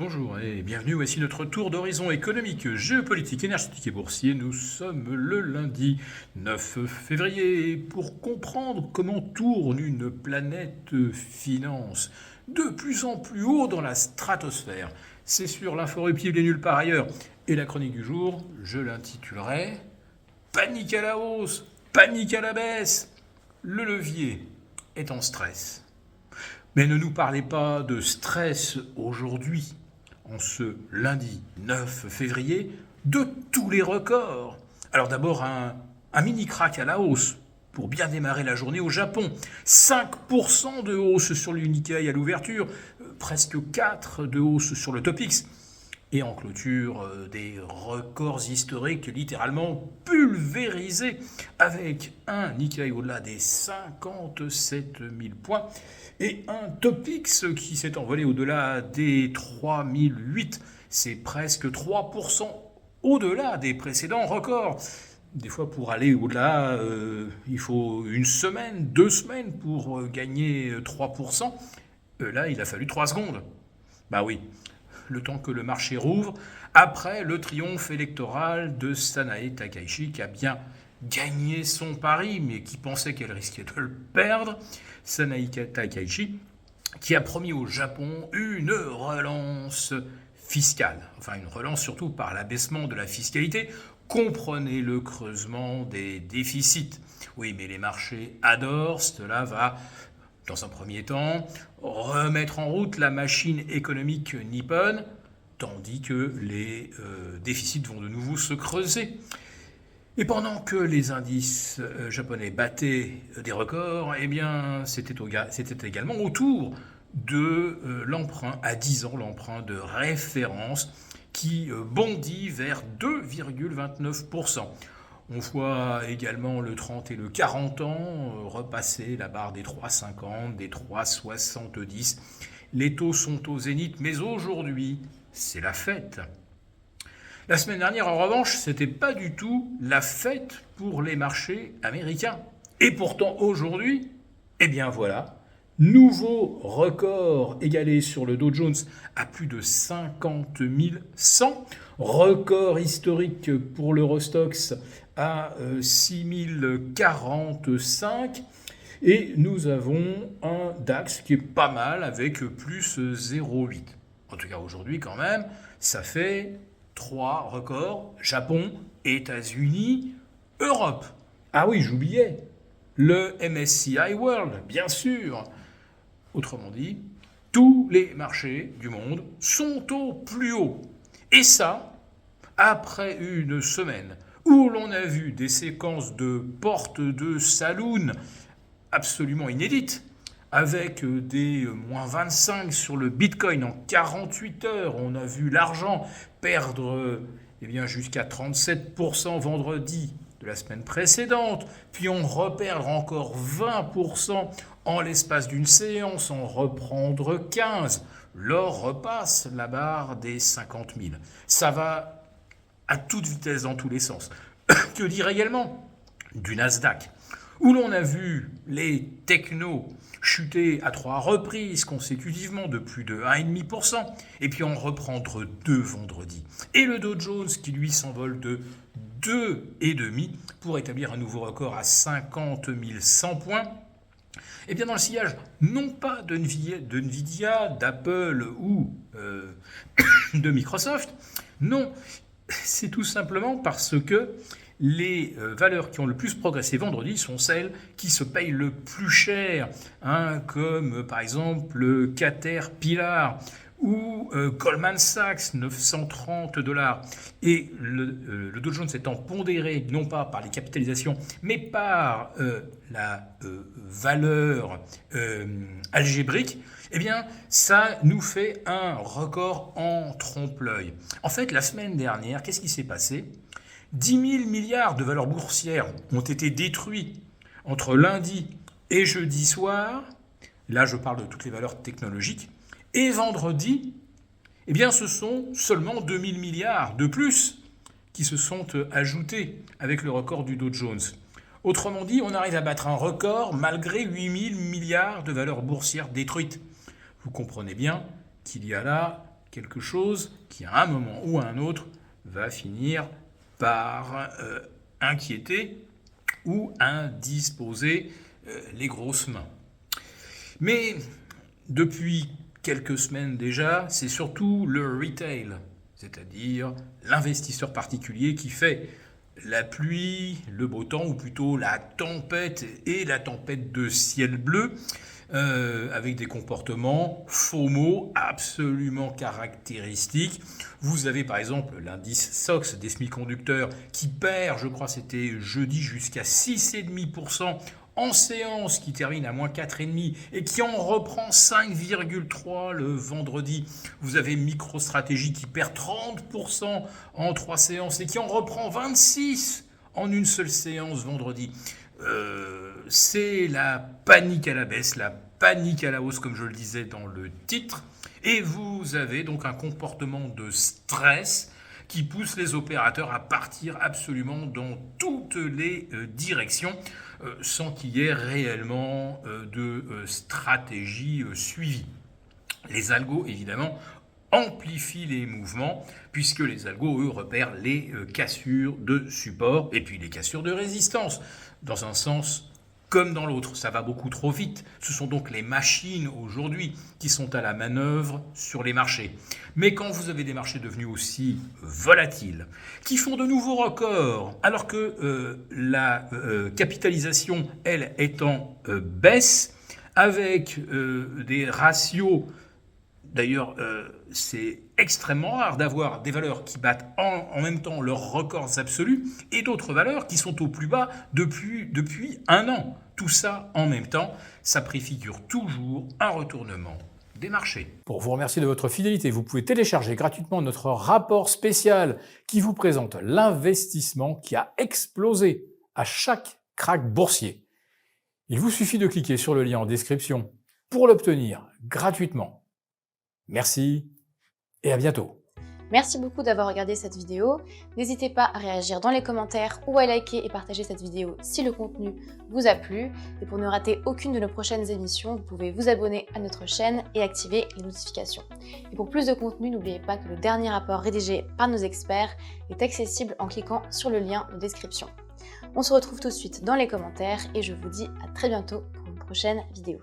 Bonjour et bienvenue, voici notre tour d'horizon économique, géopolitique, énergétique et boursier. Nous sommes le lundi 9 février pour comprendre comment tourne une planète finance de plus en plus haut dans la stratosphère. C'est sur l'inforruptible et nulle part ailleurs. Et la chronique du jour, je l'intitulerai Panique à la hausse, panique à la baisse. Le levier est en stress. Mais ne nous parlez pas de stress aujourd'hui, en ce lundi 9 février, de tous les records. Alors d'abord un mini crack à la hausse pour bien démarrer la journée au Japon. 5% de hausse sur le Nikkei à l'ouverture, presque 4% de hausse sur le Topix. Et en clôture, des records historiques littéralement pulvérisés avec un Nikkei au-delà des 57 000 points et un Topix qui s'est envolé au-delà des 3008. C'est presque 3% au-delà des précédents records. Des fois, pour aller au-delà, il faut une semaine, 2 semaines pour gagner 3%. Là, il a fallu 3 secondes. Bah oui, le temps que le marché rouvre, après le triomphe électoral de Sanae Takaichi, qui a bien gagné son pari, mais qui pensait qu'elle risquait de le perdre. Sanae Takaichi, qui a promis au Japon une relance fiscale. Enfin, une relance surtout par l'abaissement de la fiscalité. Comprenez le creusement des déficits. Oui, mais les marchés adorent, cela va dans un premier temps, remettre en route la machine économique nippone, tandis que les déficits vont de nouveau se creuser. Et pendant que les indices japonais battaient des records, eh bien, c'était également autour de l'emprunt à 10 ans, l'emprunt de référence, qui bondit vers 2,29%. On voit également le 30 et le 40 ans repasser la barre des 3,50, des 3,70. Les taux sont au zénith, mais aujourd'hui, c'est la fête. La semaine dernière, en revanche, c'était pas du tout la fête pour les marchés américains. Et pourtant, aujourd'hui, eh bien voilà, nouveau record égalé sur le Dow Jones à plus de 50 100. Record historique pour l'Eurostoxx à 6045. Et nous avons un DAX qui est pas mal avec plus 0,8. En tout cas aujourd'hui quand même, ça fait 3 records. Japon, États-Unis, Europe. Ah oui, j'oubliais. Le MSCI World, bien sûr. Autrement dit, tous les marchés du monde sont au plus haut. Et ça, après une semaine où l'on a vu des séquences de portes de saloon absolument inédites, avec des moins 25 sur le Bitcoin en 48 heures, on a vu l'argent perdre jusqu'à 37% vendredi de la semaine précédente, puis on reperdre encore 20% en l'espace d'une séance, en reprendre 15%. L'or repasse la barre des 50 000. Ça va à toute vitesse dans tous les sens. Que dire également du Nasdaq, où l'on a vu les technos chuter à 3 reprises consécutivement de plus de 1,5%, et puis en reprendre 2 vendredi. Et le Dow Jones qui lui s'envole de 2,5 pour établir un nouveau record à 50 100 points. Et bien dans le sillage, non pas de Nvidia, d'Apple ou de Microsoft, non, c'est tout simplement parce que les valeurs qui ont le plus progressé vendredi sont celles qui se payent le plus cher, comme par exemple Caterpillar ou Goldman Sachs, 930$. Et le Dow Jones étant pondéré non pas par les capitalisations, mais par la valeur algébrique, eh bien, ça nous fait un record en trompe-l'œil. En fait, la semaine dernière, qu'est-ce qui s'est passé ? 10 000 milliards de valeurs boursières ont été détruits entre lundi et jeudi soir. Là, je parle de toutes les valeurs technologiques. Et vendredi, eh bien, ce sont seulement 2 000 milliards de plus qui se sont ajoutés avec le record du Dow Jones. Autrement dit, on arrive à battre un record malgré 8 000 milliards de valeurs boursières détruites. Vous comprenez bien qu'il y a là quelque chose qui, à un moment ou à un autre, va finir par inquiéter ou indisposer les grosses mains. Mais depuis quelques semaines déjà, c'est surtout le retail, c'est-à-dire l'investisseur particulier qui fait la pluie, le beau temps, ou plutôt la tempête et la tempête de ciel bleu, avec des comportements FOMO absolument caractéristiques. Vous avez par exemple l'indice SOX des semi-conducteurs qui perd, je crois c'était jeudi, jusqu'à 6,5% en séance, qui termine à moins 4,5 et qui en reprend 5,3 le vendredi. Vous avez MicroStratégie qui perd 30% en 3 séances et qui en reprend 26 en une seule séance vendredi. C'est la panique à la baisse, la panique à la hausse, comme je le disais dans le titre. Et vous avez donc un comportement de stress qui pousse les opérateurs à partir absolument dans toutes les directions sans qu'il y ait réellement de stratégie suivie. Les algos, évidemment, amplifient les mouvements, puisque les algos, eux, repèrent les cassures de support et puis les cassures de résistance, dans un sens comme dans l'autre. Ça va beaucoup trop vite. Ce sont donc les machines aujourd'hui qui sont à la manœuvre sur les marchés. Mais quand vous avez des marchés devenus aussi volatiles, qui font de nouveaux records, alors que la capitalisation, elle, est en baisse, avec des ratios. D'ailleurs, c'est extrêmement rare d'avoir des valeurs qui battent en même temps leurs records absolus et d'autres valeurs qui sont au plus bas depuis un an. Tout ça en même temps, ça préfigure toujours un retournement des marchés. Pour vous remercier de votre fidélité, vous pouvez télécharger gratuitement notre rapport spécial qui vous présente l'investissement qui a explosé à chaque krach boursier. Il vous suffit de cliquer sur le lien en description pour l'obtenir gratuitement. Merci et à bientôt. Merci beaucoup d'avoir regardé cette vidéo. N'hésitez pas à réagir dans les commentaires ou à liker et partager cette vidéo si le contenu vous a plu. Et pour ne rater aucune de nos prochaines émissions, vous pouvez vous abonner à notre chaîne et activer les notifications. Et pour plus de contenu, n'oubliez pas que le dernier rapport rédigé par nos experts est accessible en cliquant sur le lien de description. On se retrouve tout de suite dans les commentaires et je vous dis à très bientôt pour une prochaine vidéo.